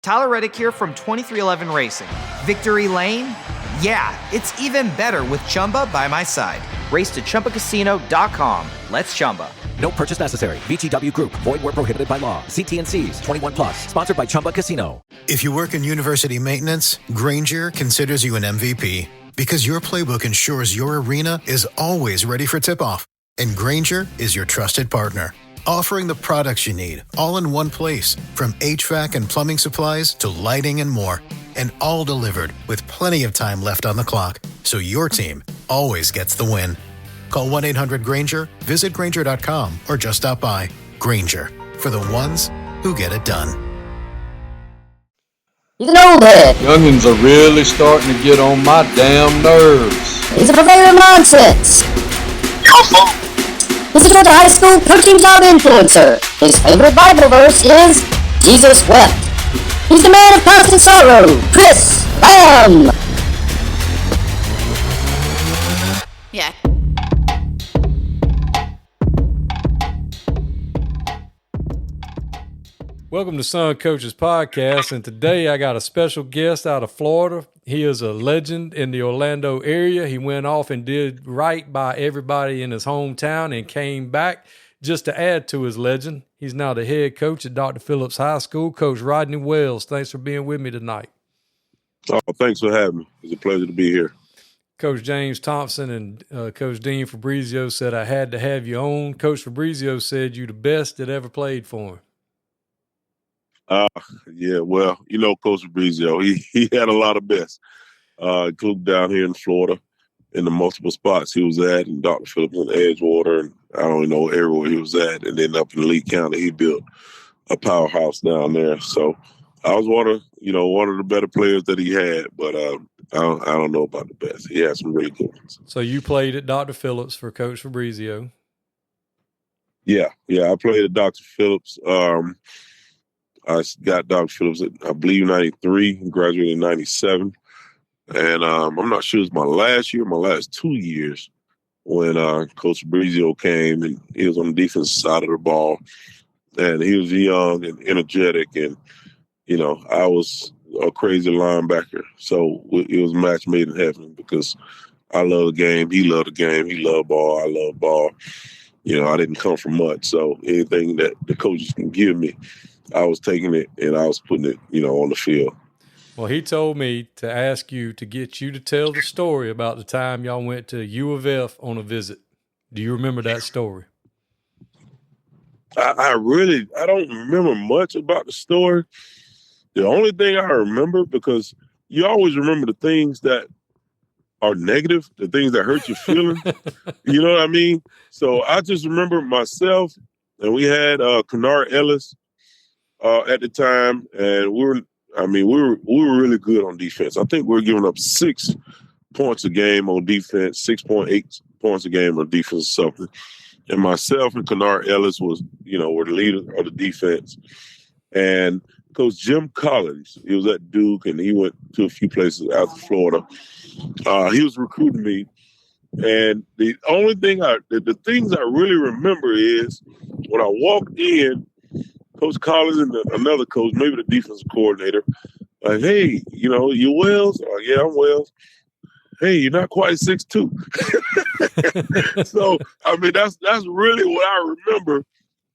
Tyler Reddick here from 2311 Racing. Victory Lane? Yeah, it's even better with Chumba by my side. Race to ChumbaCasino.com. Let's Chumba. No purchase necessary. VGW Group. Void where prohibited by law. See T&Cs. 21 plus. Sponsored by Chumba Casino. If you work in university maintenance, Grainger considers you an MVP because your playbook ensures your arena is always ready for tip-off. And Grainger is your trusted partner, offering the products you need all in one place, from HVAC and plumbing supplies to lighting and more. And all delivered with plenty of time left on the clock, so your team always gets the win. Call 1-800-GRAINGER, visit Grainger.com, or just stop by. Grainger, for the ones who get it done. He's an old head. Youngins are really starting to get on my damn nerves. He's a purveyor of nonsense. He's a Georgia high school coaching job influencer. His favorite Bible verse is, Jesus wept. He's the man of constant sorrow, Chris Lamb. Yeah. Welcome to Son Coaches Podcast, and today I got a special guest out of Florida. He is a legend in the Orlando area. He went off and did right by everybody in his hometown and came back just to add to his legend. He's now the head coach at Dr. Phillip's High School, Coach Rodney Wells. Thanks for being with me tonight. Oh, thanks for having me. It's a pleasure to be here. Coach James Thompson and Coach Dean Fabrizio said I had to have you on. Coach Fabrizio said you the best that ever played for him. Yeah, well, you know, Coach Fabrizio, he had a lot of best. Including down here in Florida, in the multiple spots he was at, and Dr. Phillip in Edgewater, and I don't even know everywhere he was at. And then up in Lee County, he built a powerhouse down there. So I was one of the better players that he had, but I don't know about the best. He had some really good ones. So you played at Dr. Phillip's for Coach Fabrizio. Yeah, I played at Dr. Phillip's. I got Dr. Phillip's at, I believe, 93, graduated in 97. And I'm not sure it was my last 2 years when Coach Fabrizio came, and he was on the defensive side of the ball. And he was young and energetic, and, I was a crazy linebacker. So it was a match made in heaven because I love the game. He loved the game. He loved ball. I love ball. I didn't come from much. So anything that the coaches can give me, I was taking it and I was putting it, on the field. Well, he told me to ask you to get you to tell the story about the time y'all went to U of F on a visit. Do you remember that story? I don't remember much about the story. The only thing I remember, because you always remember the things that are negative, the things that hurt your feelings. You know what I mean? So I just remember myself, and we had Kennard Ellis at the time, and we were really good on defense. I think we were giving up 6 points a game on defense, 6.8 points a game on defense or something. And myself and Kennard Ellis were the leader of the defense. And Coach Jim Collins, he was at Duke, and he went to a few places out of Florida. He was recruiting me. And the only thing the things I really remember is when I walked in, Coach Collins and another coach, maybe the defensive coordinator, like, hey, you Wells? Yeah, I'm Wells. Hey, you're not quite 6'2". So, that's really what I remember.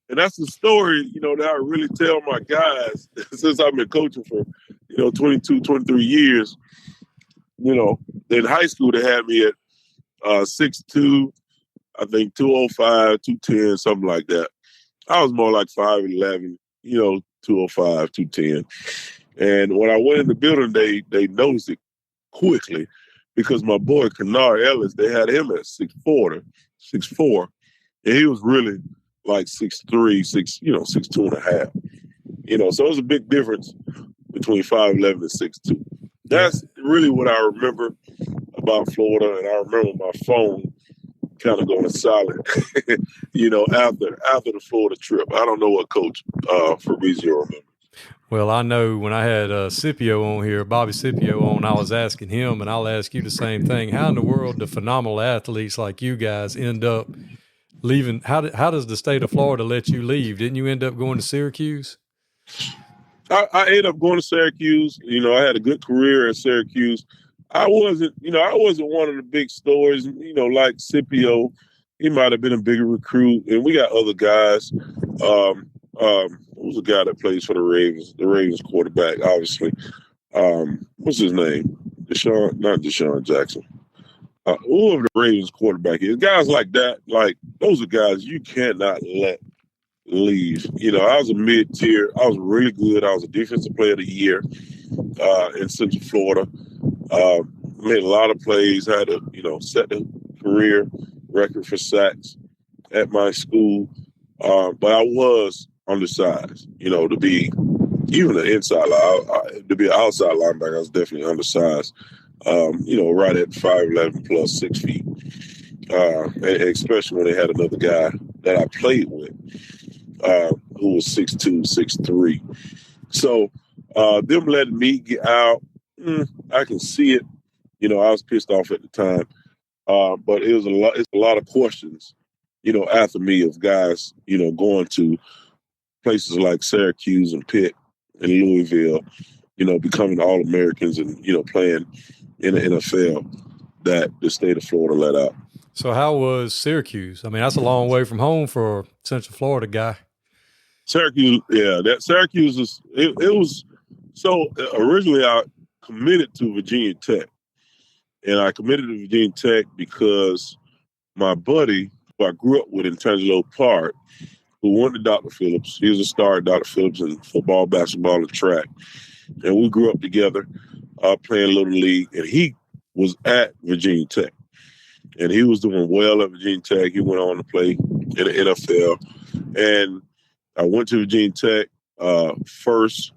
And that's the story, that I really tell my guys since I've been coaching for, 22, 23 years. In high school, they had me at 6'2", I think 205, 210, something like that. I was more like 5'11", 205, 210. And when I went in the building, they noticed it quickly because my boy Kennard Ellis, they had him at 6'4", and he was really like 6'3", 6'2 and a half. So it was a big difference between 5'11" and 6'2". That's really what I remember about Florida, and I remember my phone kind of going silent, after the Florida trip. I don't know what Coach Fabrizio remembers. Well, I know when I had Scipio on here, Bobby Scipio on, I was asking him, and I'll ask you the same thing. How in the world do phenomenal athletes like you guys end up leaving? How does the state of Florida let you leave? Didn't you end up going to Syracuse? I ended up going to Syracuse. You know, I had a good career at Syracuse. I wasn't one of the big stars, you know, like Scipio. He might have been a bigger recruit. And we got other guys. What was the guy that plays for the Ravens quarterback, obviously. What's his name? Not Deshaun Jackson. Whoever the Ravens quarterback is. Guys like that, like those are guys you cannot let leave. You know, I was a mid-tier. I was really good. I was a defensive player of the year in Central Florida. Made a lot of plays. Had to, you know, set the career record for sacks at my school. But I was undersized, you know, to be even an inside to be an outside linebacker. I was definitely undersized. You know, right at 5'11" plus 6 feet. And especially when they had another guy that I played with who was 6'2", 6'3". So them letting me get out, I can see it. You know, I was pissed off at the time. But it's a lot of questions, you know, after me of guys, you know, going to places like Syracuse and Pitt and Louisville, you know, becoming All-Americans and, you know, playing in the NFL that the state of Florida let out. So how was Syracuse? I mean, that's a long way from home for a Central Florida guy. Syracuse, yeah, Syracuse is, it was, so originally I committed to Virginia Tech. And I committed to Virginia Tech because my buddy, who I grew up with in Tangelo Park, who went to Dr. Phillips, he was a star at Dr. Phillips in football, basketball, and track. And we grew up together playing Little League. And he was at Virginia Tech. And he was doing well at Virginia Tech. He went on to play in the NFL. And I went to Virginia Tech first.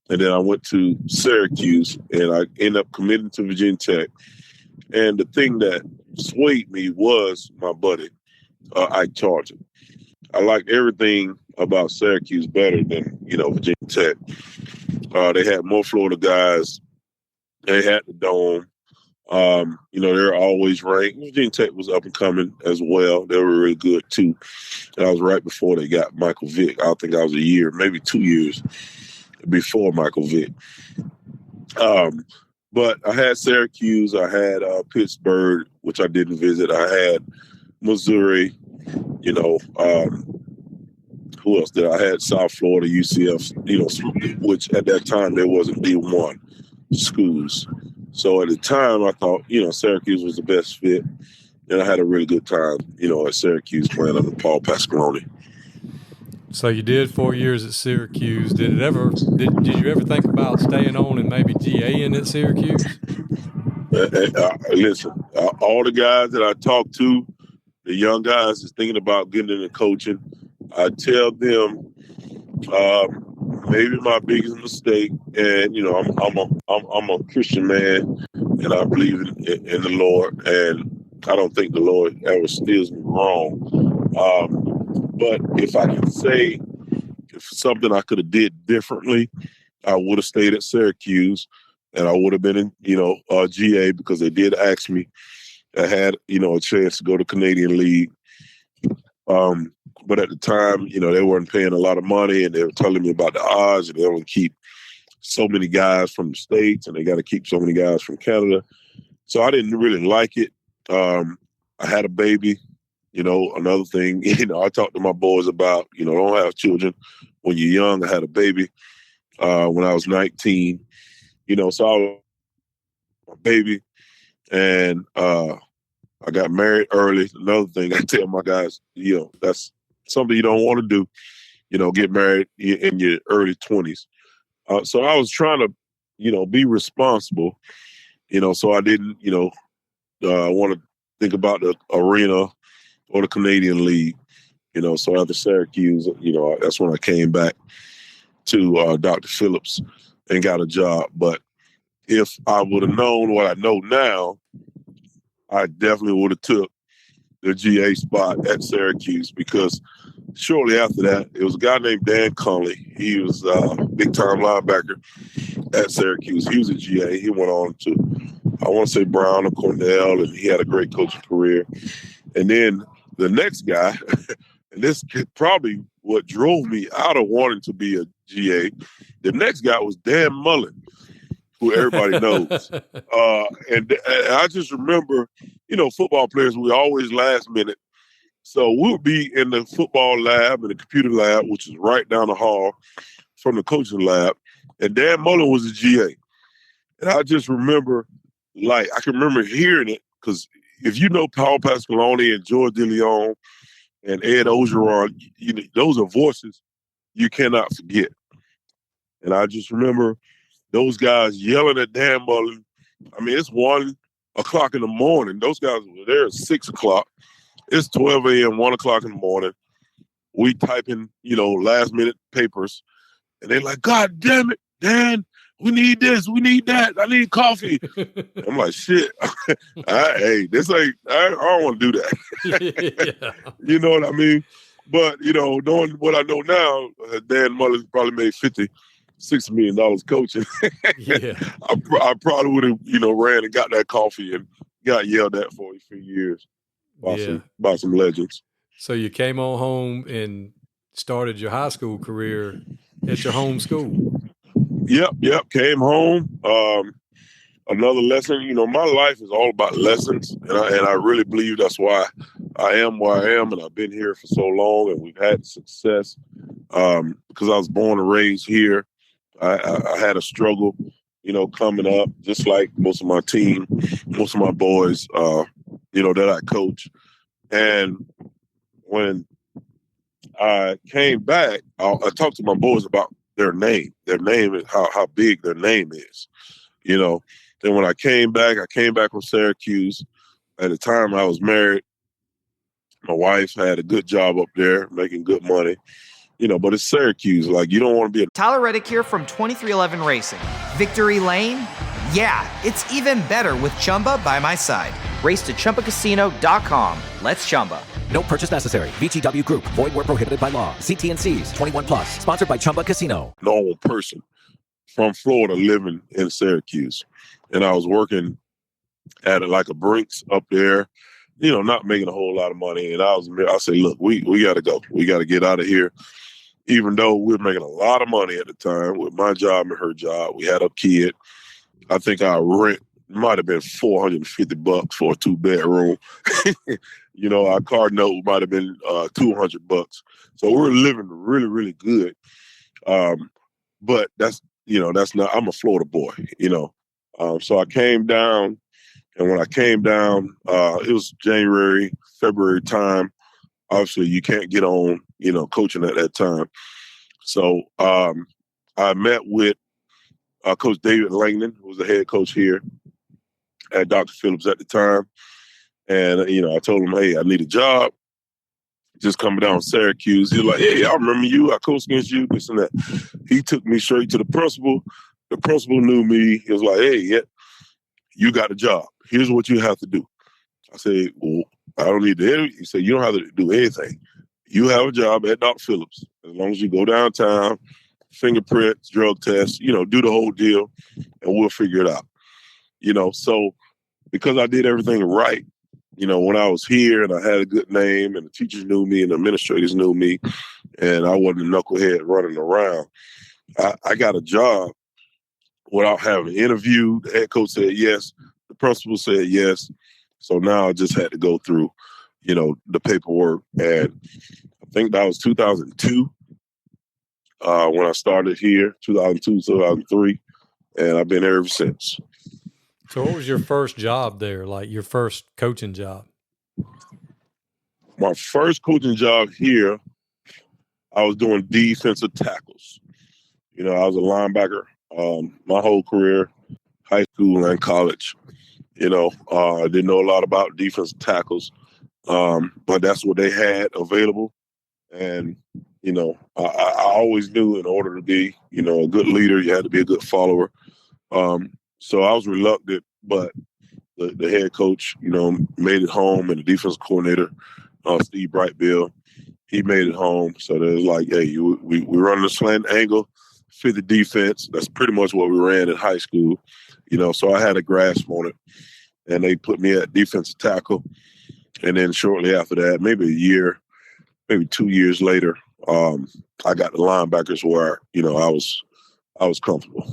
And then I went to Syracuse, and I ended up committing to Virginia Tech. And the thing that swayed me was my buddy, Ike Charlton. I liked everything about Syracuse better than, you know, Virginia Tech. They had more Florida guys. They had the dome. You know, they're always ranked. Virginia Tech was up and coming as well. They were really good, too. And I was right before they got Michael Vick. I think I was a year, maybe 2 years before Michael Vick. But I had Syracuse, I had Pittsburgh, which I didn't visit. I had Missouri, you know, who else did I had? South Florida, UCF, you know, which at that time there wasn't D1 schools. So at the time I thought, you know, Syracuse was the best fit. And I had a really good time, you know, at Syracuse playing under Paul Pasqualoni. So you did 4 years at Syracuse. Did you ever think about staying on and maybe GAing at Syracuse? Listen, all the guys that I talk to, the young guys is thinking about getting into coaching. I tell them maybe my biggest mistake, and you know, I'm a Christian man, and I believe in the Lord, and I don't think the Lord ever steers me wrong. But if I can say if something I could have did differently, I would have stayed at Syracuse, and I would have been in, you know, GA, because they did ask me. I had, you know, a chance to go to Canadian League. But at the time, you know, they weren't paying a lot of money, and they were telling me about the odds, and they only keep so many guys from the States, and they got to keep so many guys from Canada. So I didn't really like it. I had a baby. You know, another thing, you know, I talked to my boys about, you know, don't have children when you're young. I had a baby when I was 19, you know, so I was a baby, and I got married early. Another thing I tell my guys, you know, that's something you don't want to do, you know, get married in your early 20s. So I was trying to, you know, be responsible, you know, so I didn't, you know, want to think about the arena or the Canadian League, you know. So after Syracuse, you know, that's when I came back to Dr. Phillips and got a job. But if I would have known what I know now, I definitely would have took the GA spot at Syracuse, because shortly after that, it was a guy named Dan Conley. He was a big-time linebacker at Syracuse. He was a GA. He went on to, I want to say, Brown or Cornell, and he had a great coaching career. And then the next guy, And this is probably what drove me out of wanting to be a GA. The next guy was Dan Mullen, who everybody knows. And I just remember, football players, we always last minute. So we'll be in the football lab and the computer lab, which is right down the hall from the coaching lab. And Dan Mullen was a GA. And I just remember, I can remember hearing it, because if you know Paul Pasqualoni and George DeLeon and Ed Ogeron, those are voices you cannot forget. And I just remember those guys yelling at Dan Mullen. I mean, it's 1 o'clock in the morning. Those guys were there at 6 o'clock. It's 12 a.m., 1 o'clock in the morning. We typing, last minute papers. And they're like, God damn it, Dan, we need this, we need that, I need coffee. I'm like, shit. Hey, this ain't, I don't want to do that. Yeah. You know what I mean? But, knowing what I know now, Dan Mullen probably made $56 million coaching. Yeah. I probably would have, ran and got that coffee and got yelled at for a few years by some legends. So you came on home and started your high school career at your home school. Yep. Came home. Another lesson. My life is all about lessons, and I really believe that's why I am where I am, and I've been here for so long, and we've had success because I was born and raised here. I had a struggle, coming up, just like most of my team, most of my boys, that I coach. And when I came back, I talked to my boys about their name is how big their name is, Then when I came back from Syracuse. At the time I was married. My wife had a good job up there, making good money, but it's Syracuse. You don't want to be Tyler Reddick here from 2311 Racing. Victory Lane? Yeah, it's even better with Chumba by my side. Race to ChumbaCasino.com. Let's Chumba. No purchase necessary. VGW Group. Void where prohibited by law. See T&Cs. 21 plus. Sponsored by Chumba Casino. normal person from Florida living in Syracuse. And I was working at a Brinks up there, not making a whole lot of money. And I said, look, we got to go. We got to get out of here. Even though we were making a lot of money at the time with my job and her job, we had a kid. I think our rent might have been $450 for a 2-bedroom. Our car note might have been $200. So we were living really, really good. But that's not, I'm a Florida boy, So I came down, and when I came down, it was January, February time. Obviously you can't get on, coaching at that time. So I met with Coach David Langdon, who was the head coach here at Dr. Phillips at the time. And, I told him, hey, I need a job. Just coming down from Syracuse. He was like, hey, I remember you. I coached against you, this and that. He took me straight to the principal. The principal knew me. He was like, hey, yeah, you got a job. Here's what you have to do. I said, well, I don't need to interview. He said, you don't have to do anything. You have a job at Dr. Phillips. As long as you go downtown, fingerprints, drug tests, do the whole deal, and we'll figure it out. So because I did everything right, when I was here and I had a good name and the teachers knew me and the administrators knew me and I wasn't a knucklehead running around, I got a job without having an interview. The head coach said yes. The principal said yes. So now I just had to go through, the paperwork. And I think that was 2002 when I started here, 2002, 2003. And I've been here ever since. So what was your first job there, your first coaching job? My first coaching job here, I was doing defensive tackles. I was a linebacker my whole career, high school and college. I didn't know a lot about defensive tackles, but that's what they had available. And, I always knew in order to be, a good leader, you had to be a good follower. So I was reluctant, but the head coach, made it home, and the defensive coordinator, Steve Brightbill, he made it home. So they're like, hey, we run the slant angle, fit the defense. That's pretty much what we ran in high school, so I had a grasp on it. And they put me at defensive tackle. And then shortly after that, maybe a year, maybe 2 years later, I got the linebackers where, I was comfortable.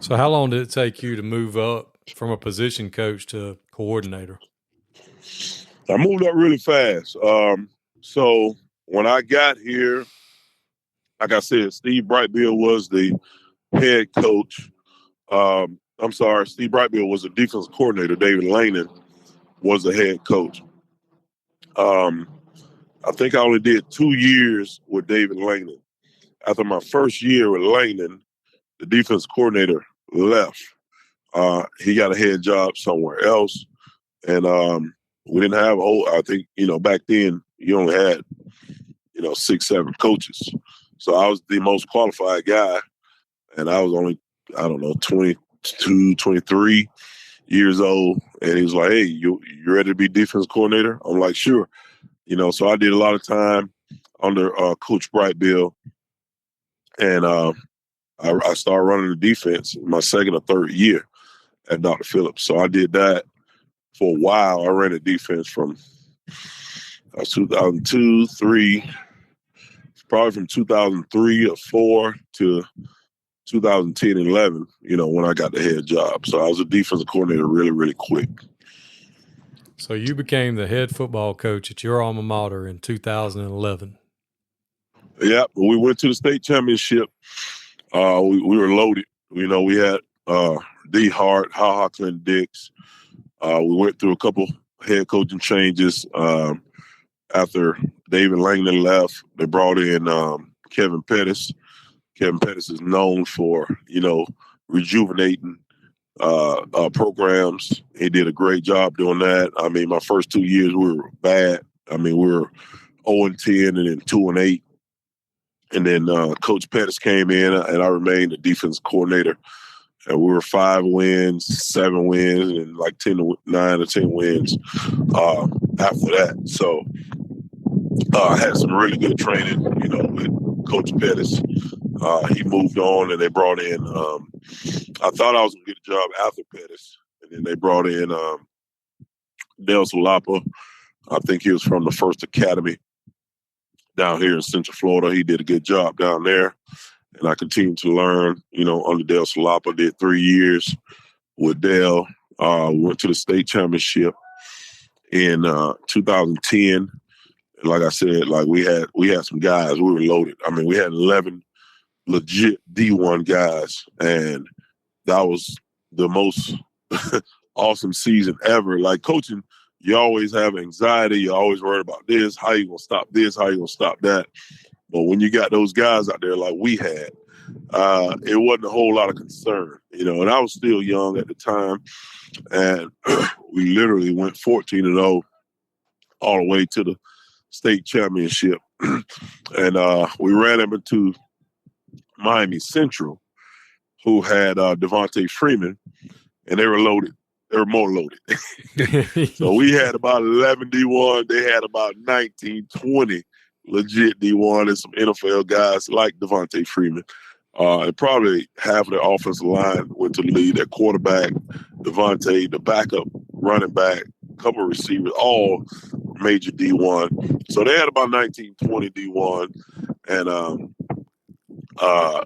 So how long did it take you to move up from a position coach to coordinator? I moved up really fast. So when I got here, like I said, Steve Brightbill was the head coach. Steve Brightbill was the defensive coordinator. David Langdon was the head coach. I think I only did 2 years with David Langdon. After my first year with Langdon, the defense coordinator left. He got a head job somewhere else. And we didn't have I think, back then you only had, 6, 7 coaches. So I was the most qualified guy. And I was only, 22, 23 years old. And he was like, hey, you ready to be defense coordinator? I'm like, sure. So I did a lot of time under Coach Brightbill. And I started running the defense my second or third year at Dr. Phillip. So I did that for a while. I ran the defense from 2002, 3, probably from 2003 or 4 to 2010 and 11, when I got the head job. So I was a defensive coordinator really, really quick. So you became the head football coach at your alma mater in 2011. Yeah, we went to the state championship. We were loaded. We had D. Hart, Ha Clinton Dix. We went through a couple head coaching changes. After David Langdon left, they brought in Kevin Pettis. Kevin Pettis is known for, rejuvenating programs. He did a great job doing that. I mean, my first 2 years we were bad. I mean, we were 0-10 and then 2-8. And then Coach Pettis came in, and I remained the defense coordinator. And we were 5 wins, 7 wins, and like 9 or 10 wins after that. So I had some really good training, with Coach Pettis. He moved on, and they brought in. I thought I was going to get a job after Pettis, and then they brought in Del Solapa. I think he was from the First Academy down here in Central Florida. He did a good job down there. And I continued to learn, under Del Solapa. Did 3 years with Del. Went to the state championship in 2010. And like I said, we had some guys. We were loaded. I mean, we had 11 legit D1 guys. And that was the most awesome season ever. Like coaching, you always have anxiety. You're always worried about this. How you going to stop this? How you going to stop that? But when you got those guys out there like we had, it wasn't a whole lot of concern, and I was still young at the time. And we literally went 14-0 all the way to the state championship. And we ran them into Miami Central, who had Devontae Freeman, and they were loaded. They were more loaded. So we had about 11 D1. They had about 19, 20 legit D1 and some NFL guys like Devontae Freeman. And probably half of their offensive line went to the lead. Their quarterback, Devontae, the backup running back, a couple of receivers, all major D1. So they had about 19, 20 D1. And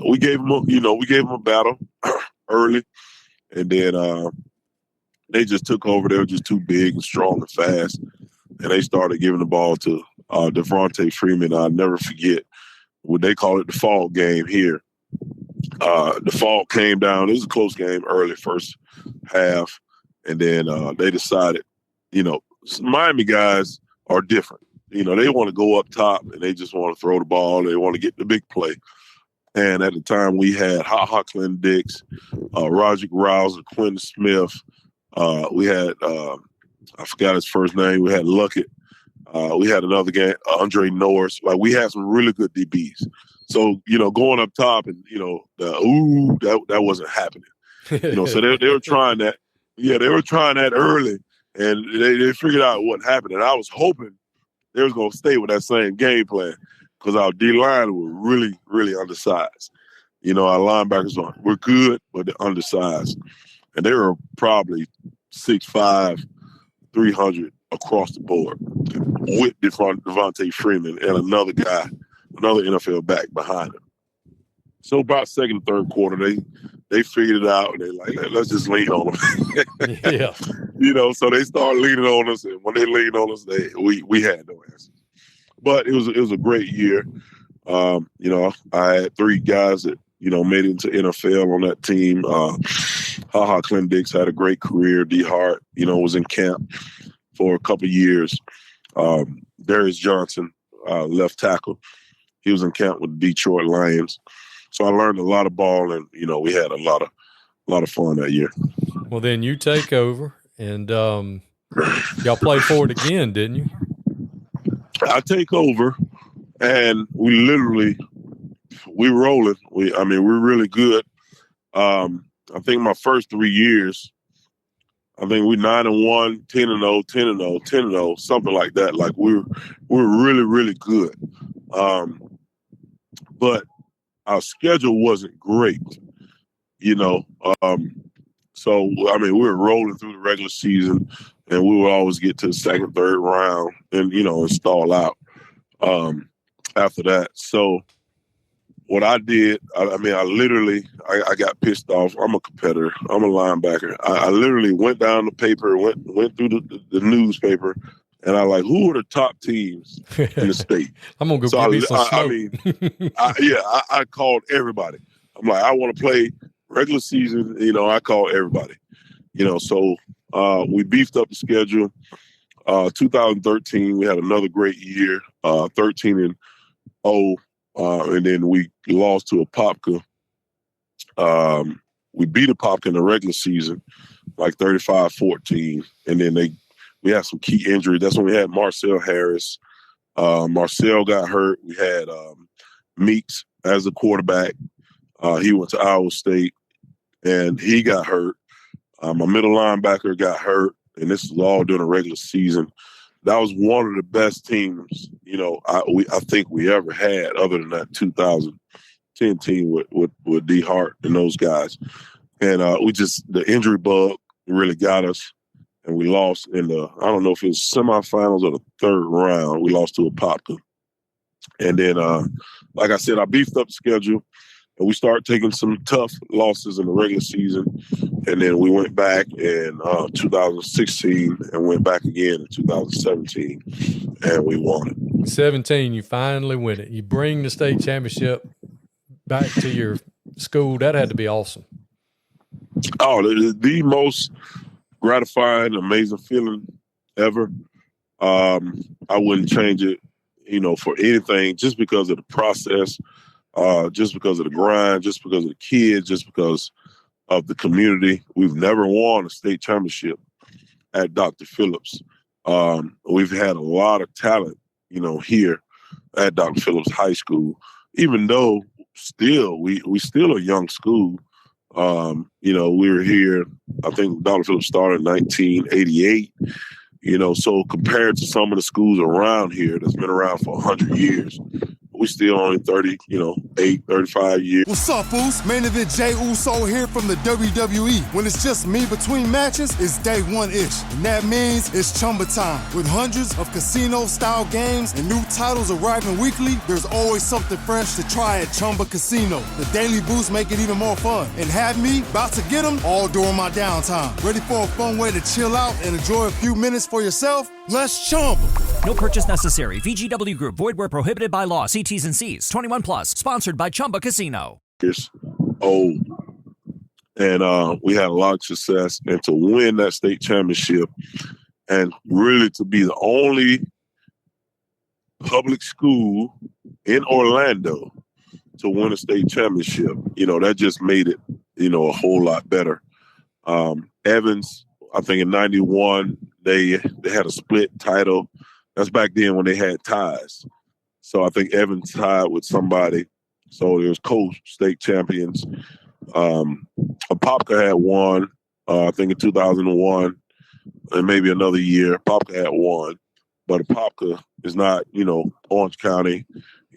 we gave them a battle early. And then they just took over. They were just too big and strong and fast. And they started giving the ball to Devontae Freeman. I'll never forget what they call it, the fall game here. The fall came down. It was a close game early, first half. And then they decided, Miami guys are different. They want to go up top and they just want to throw the ball. They want to get the big play. And at the time we had Ha Clinton Dix, Roger Rouse, Quentin Smith. We had, I forgot his first name. We had Luckett. We had another guy, Andre Norris. Like, we had some really good DBs. So, going up top and, that wasn't happening. So they were trying that. Yeah, they were trying that early, and they figured out what happened. And I was hoping they was going to stay with that same game plan because our D-line were really, really undersized. Our linebackers were good, but they're undersized. And they were probably 6'5", 300 across the board with Devontae Freeman and another guy, another NFL back behind him. So about second, third quarter, they figured it out, and they're like, let's just lean on them. Yeah. So they started leaning on us, and when they leaned on us, we had no answers. But it was a great year. I had 3 guys that made it into NFL on that team. Clint Dix had a great career. D Hart, was in camp for a couple of years. Darius Johnson, left tackle, he was in camp with the Detroit Lions. So I learned a lot of ball, and we had a lot of fun that year. Well, then you take over, and y'all played for it again, didn't you? I take over, and we're rolling. We're really good. I think my first 3 years, I think we're 9-1, 10-0, 10-0, 10-0, something like that. Like we're really, really good. But our schedule wasn't great, So, we were rolling through the regular season, and we would always get to the second, third round and, and stall out after that. So what I did, I got pissed off. I'm a competitor. I'm a linebacker. I literally went down the paper, went through the newspaper, and I who are the top teams in the state? I'm going to go get me some smoke. I called everybody. I'm like, I want to play regular season. I called everybody. So we beefed up the schedule. 2013, we had another great year, 13-0. And then we lost to Apopka. We beat Apopka in the regular season, 35-14. And then we had some key injuries. That's when we had Marcel Harris. Marcel got hurt. We had Meeks as a quarterback. He went to Iowa State, and he got hurt. My middle linebacker got hurt, and this was all during the regular season. That was one of the best teams, I think we ever had, other than that 2010 team with D Hart and those guys. And the injury bug really got us, and we lost in I don't know if it was semifinals or the third round. We lost to Apopka. And then, like I said, I beefed up the schedule, and we started taking some tough losses in the regular season. And then we went back in 2016 and went back again in 2017, and we won it. 17, you finally win it. You bring the state championship back to your school. That had to be awesome. Oh, the most gratifying, amazing feeling ever. I wouldn't change it, for anything, just because of the process, just because of the grind, just because of the kids, just because of the community. We've never won a state championship at Dr. Phillip's. We've had a lot of talent, here at Dr. Phillip's High School, even though we still a young school. We were here, I think Dr. Phillip's started in 1988, so compared to some of the schools around here that's been around for 100 years, we still only 35 years. What's up, fools? Main event Jay Uso here from the WWE. When it's just me between matches, it's day one-ish. And that means it's Chumba time. With hundreds of casino-style games and new titles arriving weekly, there's always something fresh to try at Chumba Casino. The daily boosts make it even more fun. And have me about to get them all during my downtime. Ready for a fun way to chill out and enjoy a few minutes for yourself? Let's Chumba. No purchase necessary. VGW Group. Void where prohibited by law. See T's and C's. 21 plus. Sponsored by Chumba Casino. And we had a lot of success. And to win that state championship, and really to be the only public school in Orlando to win a state championship, that just made it, a whole lot better. Evans, I think in 91, they had a split title. That's back then when they had ties. So I think Evans tied with somebody. So it was co-state champions. Apopka had won, I think in 2001, and maybe another year. Apopka had won, but Apopka is not, Orange County,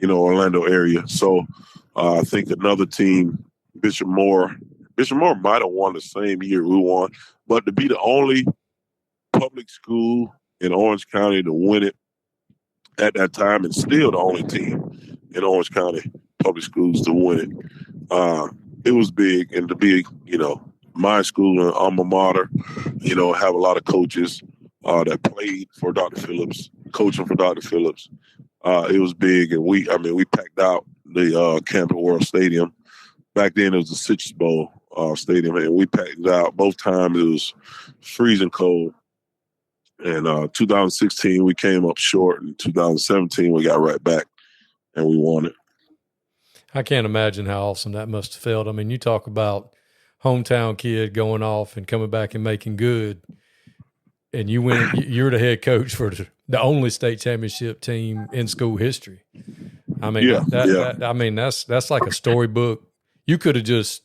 Orlando area. So I think another team, Bishop Moore might have won the same year we won, but to be the only public school in Orange County to win it at that time, and still the only team in Orange County public schools to win it. It was big, and to be, my school and alma mater, have a lot of coaches that played for Dr. Phillips, coaching for Dr. Phillips. It was big, and we packed out the Camping World Stadium. Back then, it was the Citrus Bowl stadium, and we packed it out. Both times it was freezing cold. And 2016, we came up short. In 2017, we got right back, and we won it. I can't imagine how awesome that must have felt. I mean, you talk about hometown kid going off and coming back and making good, and you're the head coach for the only state championship team in school history. I mean, that's like a storybook. You could have just,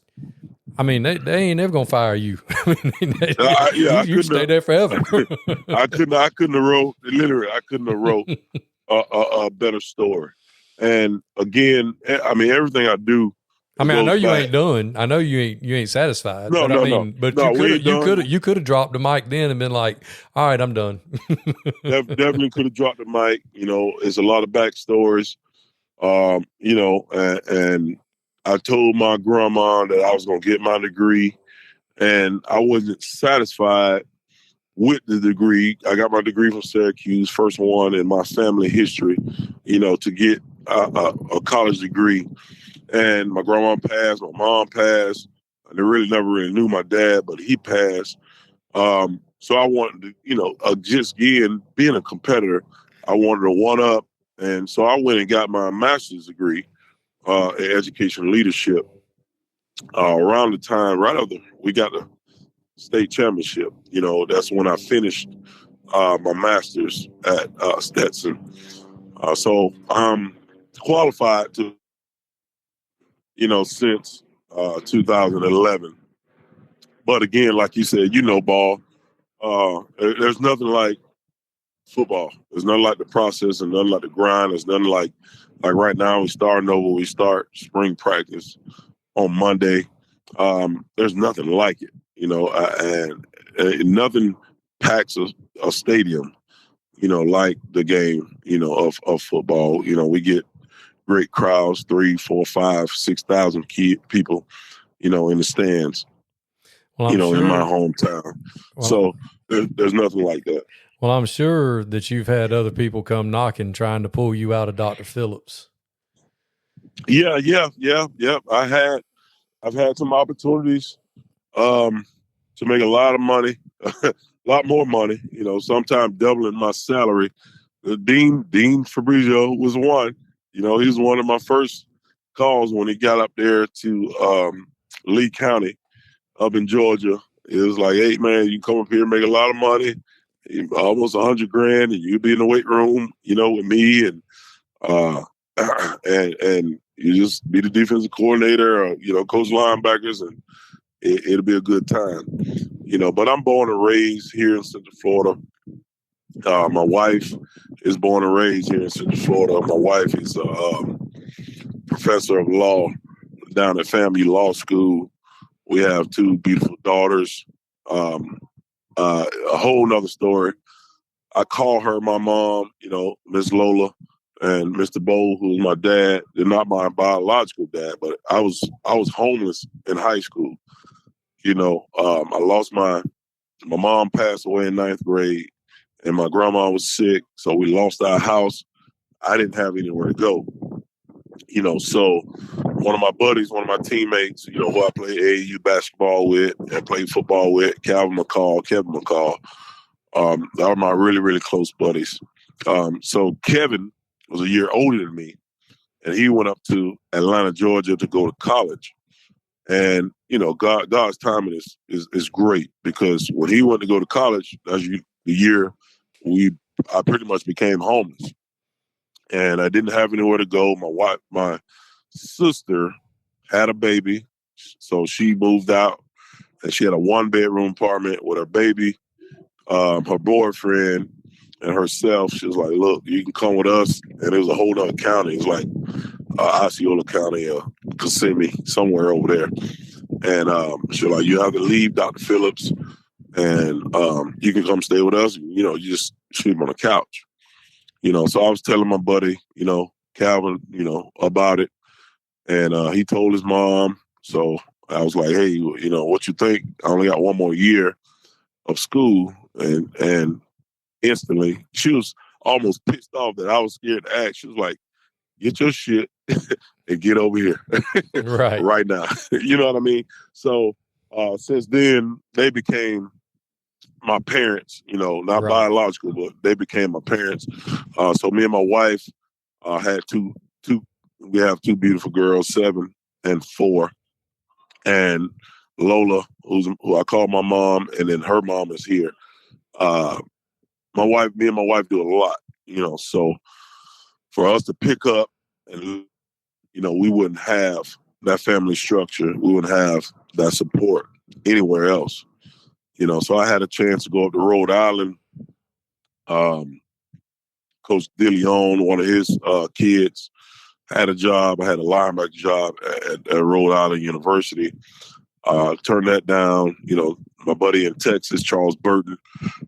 I mean, they ain't never gonna fire you. I mean, you stay there forever. I couldn't have wrote, literally, a better story. And again, I mean, everything I do. I mean, I know you ain't done. I know you ain't satisfied. No. You could have dropped the mic then and been like, "All right, I'm done." Definitely could have dropped the mic. It's a lot of backstories. And I told my grandma that I was going to get my degree, and I wasn't satisfied with the degree. I got my degree from Syracuse, first one in my family history, to get a college degree. And my grandma passed, my mom passed. I really never really knew my dad, but he passed. So I wanted to, just again, being a competitor, I wanted to one up. And so I went and got my master's degree in education leadership. Around the time, right after we got the state championship, that's when I finished my master's at Stetson. So I'm qualified to, since 2011. But again, like you said, ball, there's nothing like football. There's nothing like the process and nothing like the grind. There's nothing like right now we start spring practice on Monday. There's nothing like it, and nothing packs a stadium, like the game, of football. We get great crowds, 3, 4, 5, 6,000 people, in the stands, sure. In my hometown. So there's nothing like that. Well, I'm sure that you've had other people come knocking, trying to pull you out of Dr. Phillips. Yeah. I've had some opportunities to make a lot of money, a lot more money, sometimes doubling my salary. Dean Fabrizio was one. He was one of my first calls when he got up there to Lee County up in Georgia. It was like, hey, man, you come up here and make a lot of money, almost $100,000, and you be in the weight room, with me, and you just be the defensive coordinator or, coach linebackers, and it'll be a good time. But I'm born and raised here in Central Florida. My wife is born and raised here in Central Florida. My wife is a professor of law down at FAMU Law School. We have 2 beautiful daughters. A whole nother story. I call her my mom, Miss Lola, and Mr. Bowl, who's my dad. They're not my biological dad, but I was homeless in high school. I lost my mom passed away in 9th grade, and my grandma was sick, so we lost our house. I didn't have anywhere to go. So one of my buddies, one of my teammates, who I play AAU basketball with and played football with, Kevin McCall, they were my really, really close buddies. So Kevin was a year older than me, and he went up to Atlanta, Georgia to go to college. And, God's timing is great, because when he went to go to college, that's the year I pretty much became homeless. And I didn't have anywhere to go. My sister had a baby, so she moved out, and she had a 1-bedroom apartment with her baby, her boyfriend, and herself. She was like, "Look, you can come with us." And it was a whole other county. It was like Osceola County or Kissimmee, somewhere over there. And she was like, "You have to leave Dr. Phillips, and you can come stay with us. You just sleep on the couch. So I was telling my buddy, Calvin, about it. And he told his mom. So I was like, hey, what you think? I only got one more year of school. And instantly, she was almost pissed off that I was scared to ask. She was like, get your shit and get over here right now. You know what I mean? So since then, they became my parents, not biological, but they became my parents. So me and my wife had we have two beautiful girls, 7 and 4. And Lola, who I call my mom, and then her mom is here. Me and my wife do a lot, so for us to pick up and, we wouldn't have that family structure. We wouldn't have that support anywhere else. So I had a chance to go up to Rhode Island. Coach DeLeon, one of his kids, had a job. I had a linebacker job at Rhode Island University. Turned that down. My buddy in Texas, Charles Burton,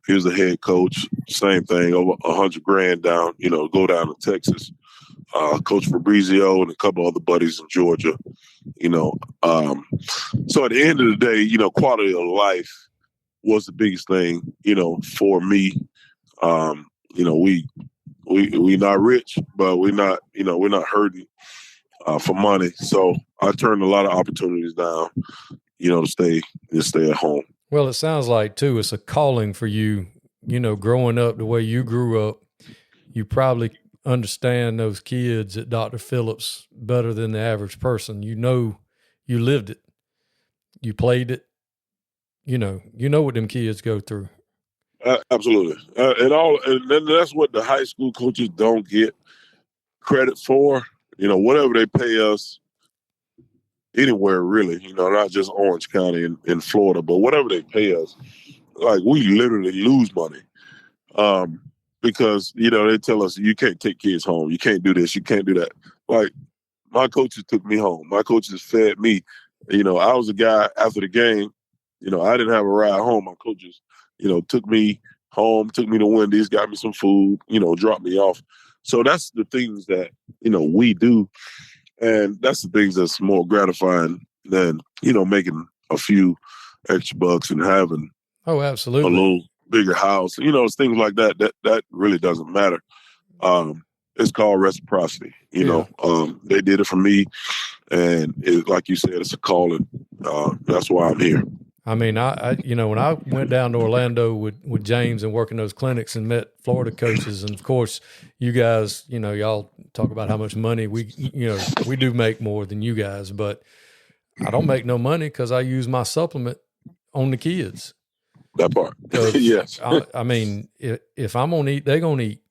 he was the head coach. Same thing, over $100,000 down. Go down to Texas. Coach Fabrizio and a couple other buddies in Georgia. So at the end of the day, quality of life was the biggest thing. For me. We not rich, but we're not hurting for money. So I turned a lot of opportunities down, to stay at home. Well, it sounds like too, it's a calling for you, growing up the way you grew up. You probably understand those kids at Dr. Phillip's better than the average person. You lived it. You played it. You know what them kids go through. Absolutely. And that's what the high school coaches don't get credit for. Whatever they pay us anywhere, really, not just Orange County in Florida, but whatever they pay us, like we literally lose money. Because, they tell us you can't take kids home. You can't do this. You can't do that. Like my coaches took me home. My coaches fed me. I was a guy after the game, I didn't have a ride home. My coaches, took me home, took me to Wendy's, got me some food, dropped me off. So that's the things that, we do. And that's the things that's more gratifying than, making a few extra bucks and having absolutely a little bigger house. It's things like that really doesn't matter. It's called reciprocity. They did it for me. And like you said, it's a calling. That's why I'm here. I mean, I when I went down to Orlando with James and working those clinics and met Florida coaches, and of course, you guys, y'all talk about how much money we do make more than you guys, but I don't make no money because I use my supplement on the kids. That part, yes. I mean, if I'm gonna eat, they're gonna eat.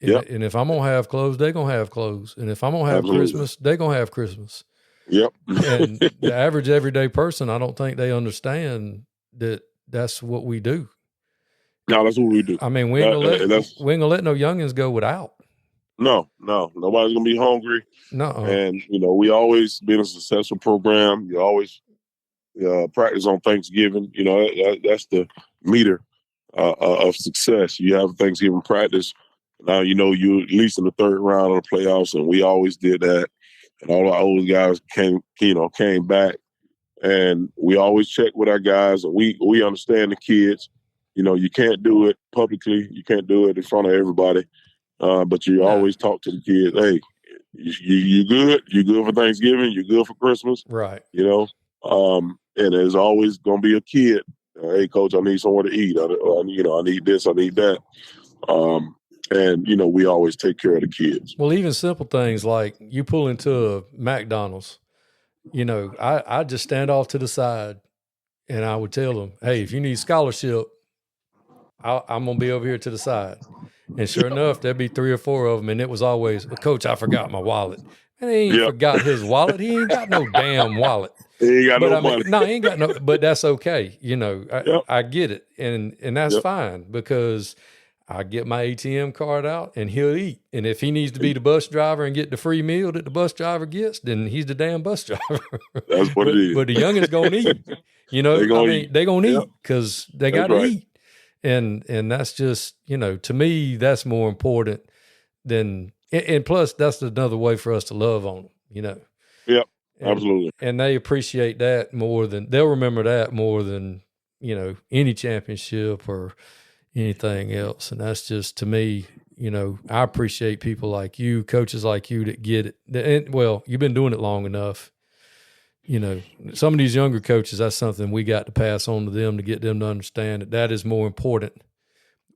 Yep. And if I'm gonna have clothes, they're gonna have clothes. And if I'm gonna have Absolutely. Christmas, they're gonna have Christmas. Yep. And the average everyday person, I don't think they understand that that's what we do. No, that's what we do. I mean, we ain't gonna let no youngins go without. No, nobody's gonna be hungry. No. And we always been a successful program. You always practice on Thanksgiving. That's the meter of success. You have Thanksgiving practice. Now you're at least in the third round of the playoffs, and we always did that. And all our old guys came back, and we always check with our guys, and we understand the kids. You can't do it publicly, you can't do it in front of everybody, but you always talk to the kids. Hey, you good? You good for Thanksgiving? You good for Christmas? Right. And there's always gonna be a kid. Hey, coach, I need somewhere to eat. I need this. I need that. And, we always take care of the kids. Well, even simple things like you pull into a McDonald's, I just stand off to the side and I would tell them, hey, if you need scholarship, I'm going to be over here to the side. And sure enough, there'd be 3 or 4 of them. And it was always, Coach, I forgot my wallet. And he ain't forgot his wallet. He ain't got no damn wallet. He ain't got no money. No, he ain't got no, but that's okay. I get it. And that's fine because I get my ATM card out and he'll eat. And if he needs to be the bus driver and get the free meal that the bus driver gets, then he's the damn bus driver. That's what it is. But the youngins gonna eat. They're gonna eat because they got to eat. And that's just, to me, that's more important than, and plus that's another way for us to love on them, Yep, absolutely. And they appreciate that more than, they'll remember that more than, any championship or anything else. And that's just, to me, I appreciate people like you, coaches like you that get it. And, well, you've been doing it long enough. Some of these younger coaches, that's something we got to pass on to them to get them to understand that is more important.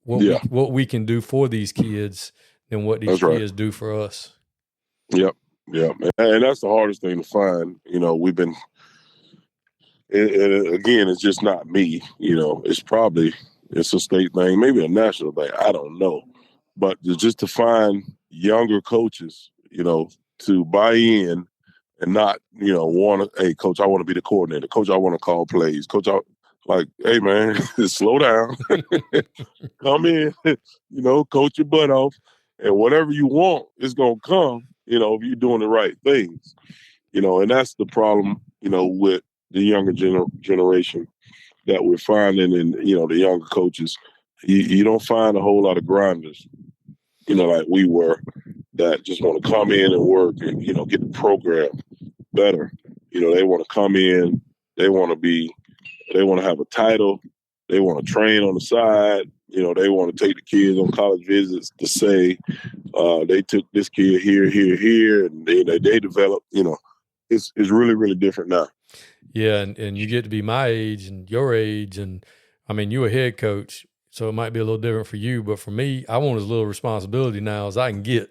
What we can do for these kids than what these kids do for us. Yep. And that's the hardest thing to find. We've been, and again, it's just not me. It's a state thing, maybe a national thing. I don't know. But just to find younger coaches, to buy in and not, want to, hey, coach, I want to be the coordinator. Coach, I want to call plays. Coach, hey, man, slow down. Come in, coach your butt off. And whatever you want is going to come, if you're doing the right things. And that's the problem, with the younger generation that we're finding in, the younger coaches. You don't find a whole lot of grinders, like we were, that just want to come in and work and, get the program better. They want to come in, they want to have a title, they want to train on the side, they want to take the kids on college visits to say they took this kid here, and they developed, it's really, really different now. Yeah, and you get to be my age and your age, and I mean, you're a head coach, so it might be a little different for you, but for me, I want as little responsibility now as I can get.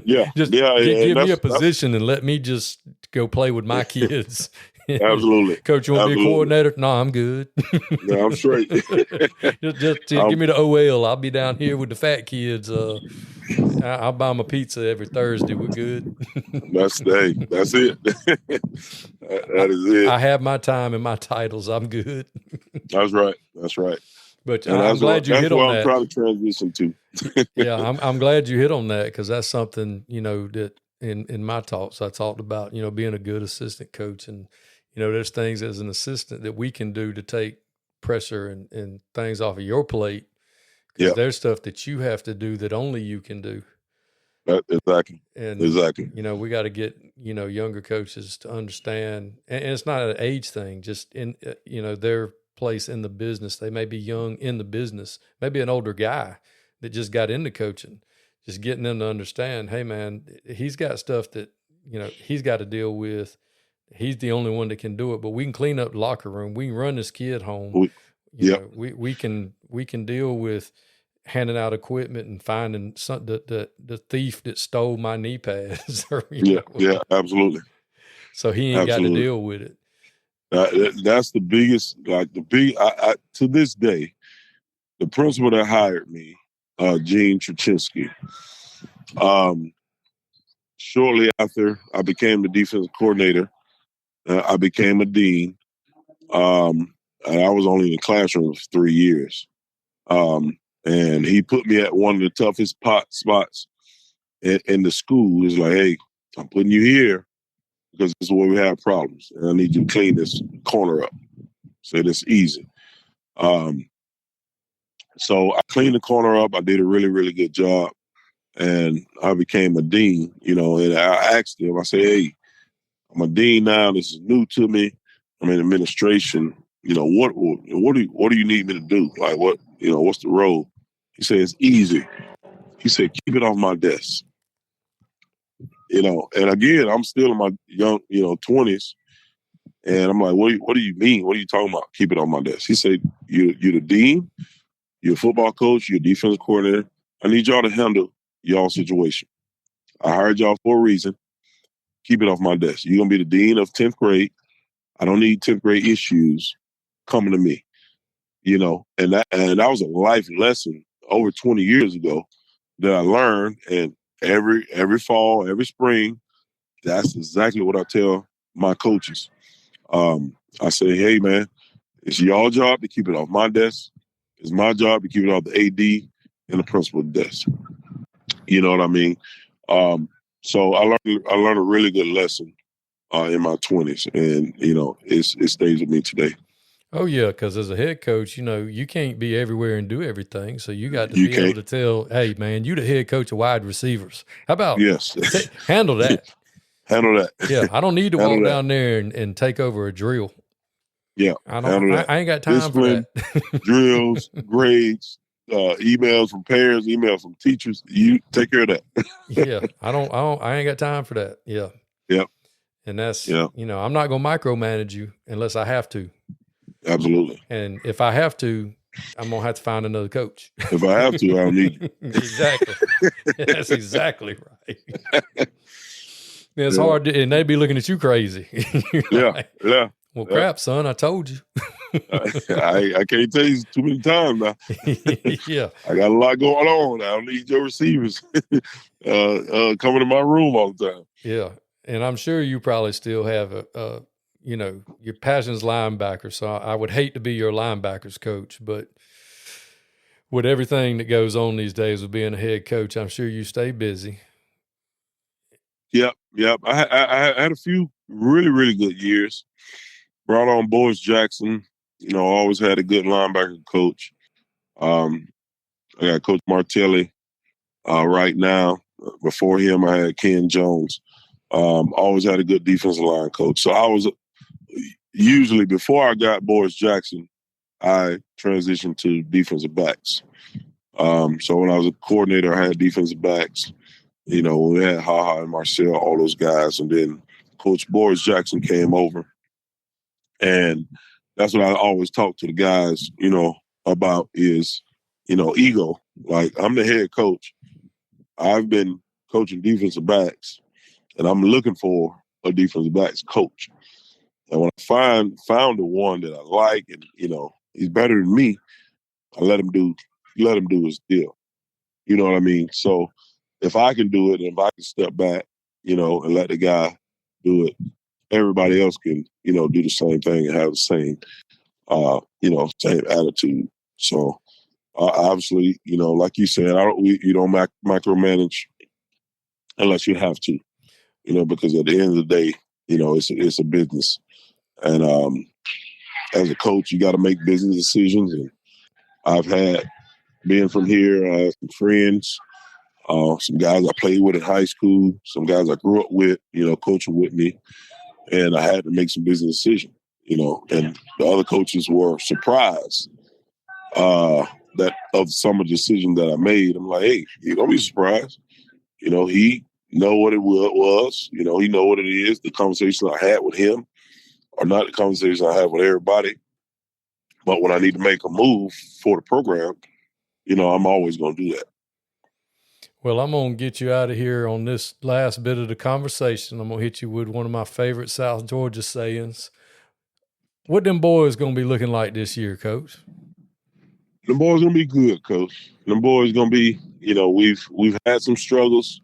Give me a position and let me just go play with my kids. Absolutely. Coach, you want to be a coordinator? No, I'm good. No, I'm straight. just give me the OL. I'll be down here with the fat kids. I'll buy them a pizza every Thursday. We're good. That's it. That is it. I have my time and my titles. I'm good. That's right. But I'm glad you hit on that. That's what I'm trying to transition to. Yeah, I'm glad you hit on that, because that's something, that in my talks I talked about, being a good assistant coach. And, there's things as an assistant that we can do to take pressure and things off of your plate. Because there's stuff that you have to do that only you can do. Exactly. And, exactly. We got to get, younger coaches to understand. And it's not an age thing, just in, their place in the business. They may be young in the business, maybe an older guy that just got into coaching, just getting them to understand, hey man, he's got stuff that, he's got to deal with. He's the only one that can do it, but we can clean up the locker room. We can run this kid home. We can deal with handing out equipment and finding the thief that stole my knee pads. Absolutely. So he ain't got to deal with it. That's the biggest, to this day, the principal that hired me, Gene Truchinski, shortly after I became the defensive coordinator, I became a dean, and I was only in the classroom for 3 years. And he put me at one of the toughest spots in the school. He's like, hey, I'm putting you here because this is where we have problems, and I need you to clean this corner up. So it's easy. So I cleaned the corner up. I did a really, really good job, and I became a dean. And I asked him. I said, "Hey, I'm a dean now. This is new to me. I'm in administration. What do you need me to do? Like what? What's the role?" He said, "It's easy." He said, "Keep it off my desk." And again, I'm still in my young, 20s. And I'm like, what do you mean? What are you talking about? Keep it on my desk. He said, you're the dean, you're a football coach, you're a defensive coordinator. I need y'all to handle y'all situation. I hired y'all for a reason. Keep it off my desk. You're going to be the dean of 10th grade. I don't need 10th grade issues coming to me. And that was a life lesson over 20 years ago that I learned. And every fall, every spring, that's exactly what I tell my coaches. I say, hey, man, it's your job to keep it off my desk. It's my job to keep it off the AD and the principal's desk. You know what I mean? So I learned a really good lesson in my 20s, and it stays with me today. Oh yeah, because as a head coach, you can't be everywhere and do everything. So you got to be able to tell, hey man, you the head coach of wide receivers. How about handle that? Handle that. Yeah, I don't need to walk down there and take over a drill. Yeah, I ain't got time Discipline, for that. drills, grades, emails from parents, emails from teachers. You take care of that. Yeah, I ain't got time for that. Yeah. Yep. And that's, I'm not going to micromanage you unless I have to. Absolutely. And if I have to, I'm going to have to find another coach. If I have to, I don't need you. Exactly. That's exactly right. It's hard, and they'd be looking at you crazy. Yeah. Well, crap, son, I told you. I can't tell you too many times now. Yeah. I got a lot going on. I don't need your receivers coming to my room all the time. Yeah. And I'm sure you probably still have your passion's linebacker. So I would hate to be your linebackers coach, but with everything that goes on these days with being a head coach, I'm sure you stay busy. Yep. I had a few really, really good years. Brought on Boris Jackson. Always had a good linebacker coach. I got Coach Martelli right now. Before him, I had Ken Jones. Always had a good defensive line coach. So I was usually, before I got Boris Jackson, I transitioned to defensive backs. So when I was a coordinator, I had defensive backs. We had HaHa and Marcel, all those guys. And then Coach Boris Jackson came over. And that's what I always talk to the guys, about is, ego. Like, I'm the head coach. I've been coaching defensive backs, and I'm looking for a defensive backs coach. And when I found the one that I like and, he's better than me, I let him do his deal. You know what I mean? So if I can do it, and if I can step back, and let the guy do it, everybody else can, do the same thing and have the same, same attitude. So obviously, like you said, you don't micromanage unless you have to, because at the end of the day, it's a business. And as a coach, you got to make business decisions. And I've had, being from here, I have some friends, some guys I played with in high school, some guys I grew up with, coaching with me. And I had to make some business decisions, and the other coaches were surprised that of some of the decisions that I made. I'm like, hey, you don't be surprised. He know what it was. He know what it is. The conversations I had with him are not the conversations I have with everybody. But when I need to make a move for the program, I'm always going to do that. Well, I'm going to get you out of here on this last bit of the conversation. I'm going to hit you with one of my favorite South Georgia sayings. What them boys going to be looking like this year, Coach? Them boys going to be good, Coach. Them boys going to be, we've had some struggles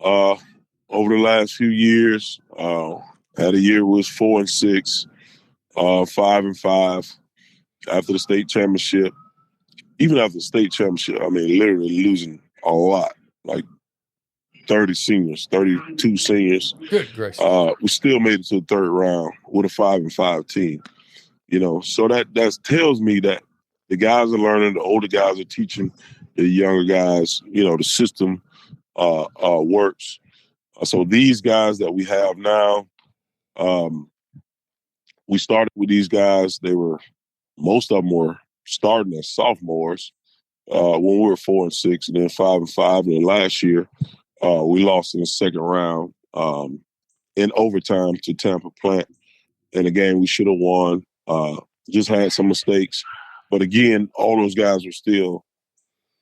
over the last few years. Had a year was 4-6, 5-5 after the state championship. Even after the state championship, literally losing a lot. Like 32 seniors. Good gracious. We still made it to the third round with a 5-5 team. So that tells me that the guys are learning, the older guys are teaching the younger guys, the system works. So these guys that we have now, we started with these guys. Most of them were starting as sophomores. When we were 4-6 and then 5-5. And then last year, we lost in the second round in overtime to Tampa Plant in a game we should have won. Just had some mistakes. But again, all those guys are still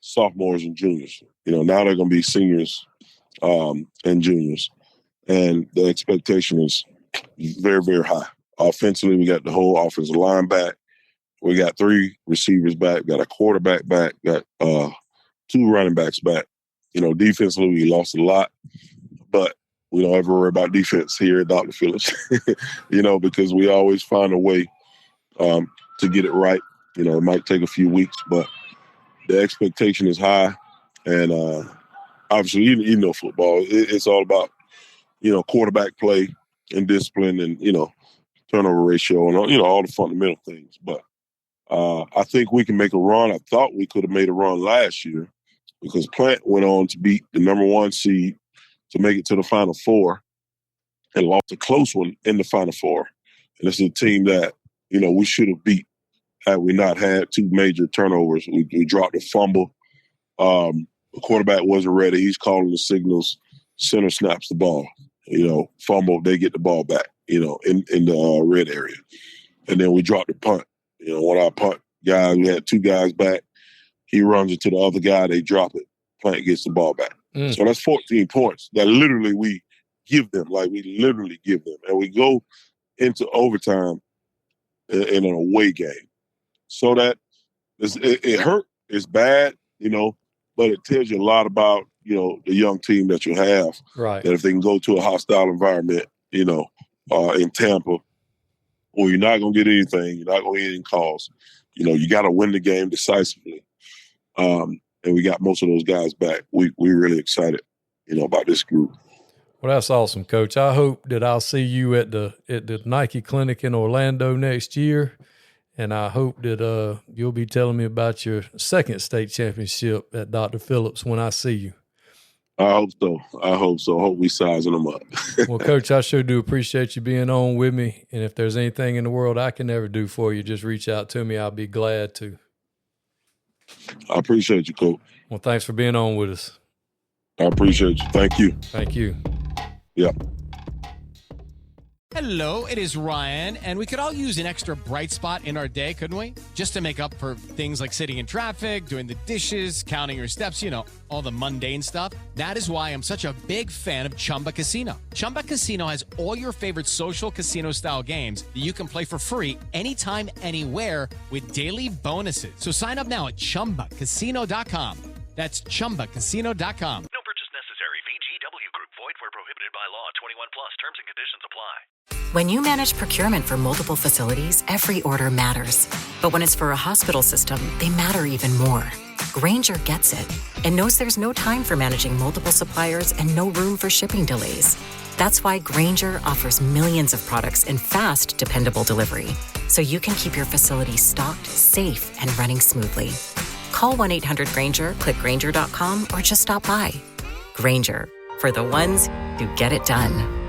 sophomores and juniors. Now they're going to be seniors and juniors. And the expectation is very, very high. Offensively, we got the whole offensive line back. We got 3 receivers back, got a quarterback back, got 2 running backs back. Defensively, we lost a lot, but we don't ever worry about defense here at Dr. Phillips, because we always find a way to get it right. It might take a few weeks, but the expectation is high. And obviously, football, it's all about, quarterback play and discipline and, turnover ratio, and all the fundamental things. But I think we can make a run. I thought we could have made a run last year because Plant went on to beat the number 1 seed to make it to the Final Four and lost a close one in the Final Four. And this is a team that, we should have beat had we not had 2 major turnovers. We dropped a fumble. The quarterback wasn't ready. He's calling the signals. Center snaps the ball. Fumble, they get the ball back, in the red area. And then we dropped the punt. One of our punt guys, we had 2 guys back. He runs it to the other guy. They drop it. Plant gets the ball back. So that's 14 points that literally we give them. We literally give them. And we go into overtime in an away game. So that it hurt. It's bad, but it tells you a lot about, the young team that you have. Right. That if they can go to a hostile environment, in Tampa, or you're not going to get anything, you're not going to get any calls. You got to win the game decisively. And we got most of those guys back. We're really excited, about this group. Well, that's awesome, Coach. I hope that I'll see you at the Nike Clinic in Orlando next year. And I hope that you'll be telling me about your second state championship at Dr. Phillip's when I see you. I hope so. I hope we sizing them up. Well, Coach, I sure do appreciate you being on with me. And if there's anything in the world I can ever do for you, just reach out to me. I'll be glad to. I appreciate you, Coach. Well, thanks for being on with us. I appreciate you. Thank you. Thank you. Yeah. Hello, it is Ryan, and we could all use an extra bright spot in our day, couldn't we? Just to make up for things like sitting in traffic, doing the dishes, counting your steps, all the mundane stuff. That is why I'm such a big fan of Chumba Casino. Chumba Casino has all your favorite social casino-style games that you can play for free anytime, anywhere with daily bonuses. So sign up now at ChumbaCasino.com. That's ChumbaCasino.com. No purchase necessary. VGW Group. Void where prohibited by law. 21 plus. Terms and conditions apply. When you manage procurement for multiple facilities, every order matters. But when it's for a hospital system, they matter even more. Grainger gets it and knows there's no time for managing multiple suppliers and no room for shipping delays. That's why Grainger offers millions of products in fast, dependable delivery, so you can keep your facility stocked, safe, and running smoothly. Call 1-800-GRAINGER, click Grainger.com, or just stop by. Grainger, for the ones who get it done.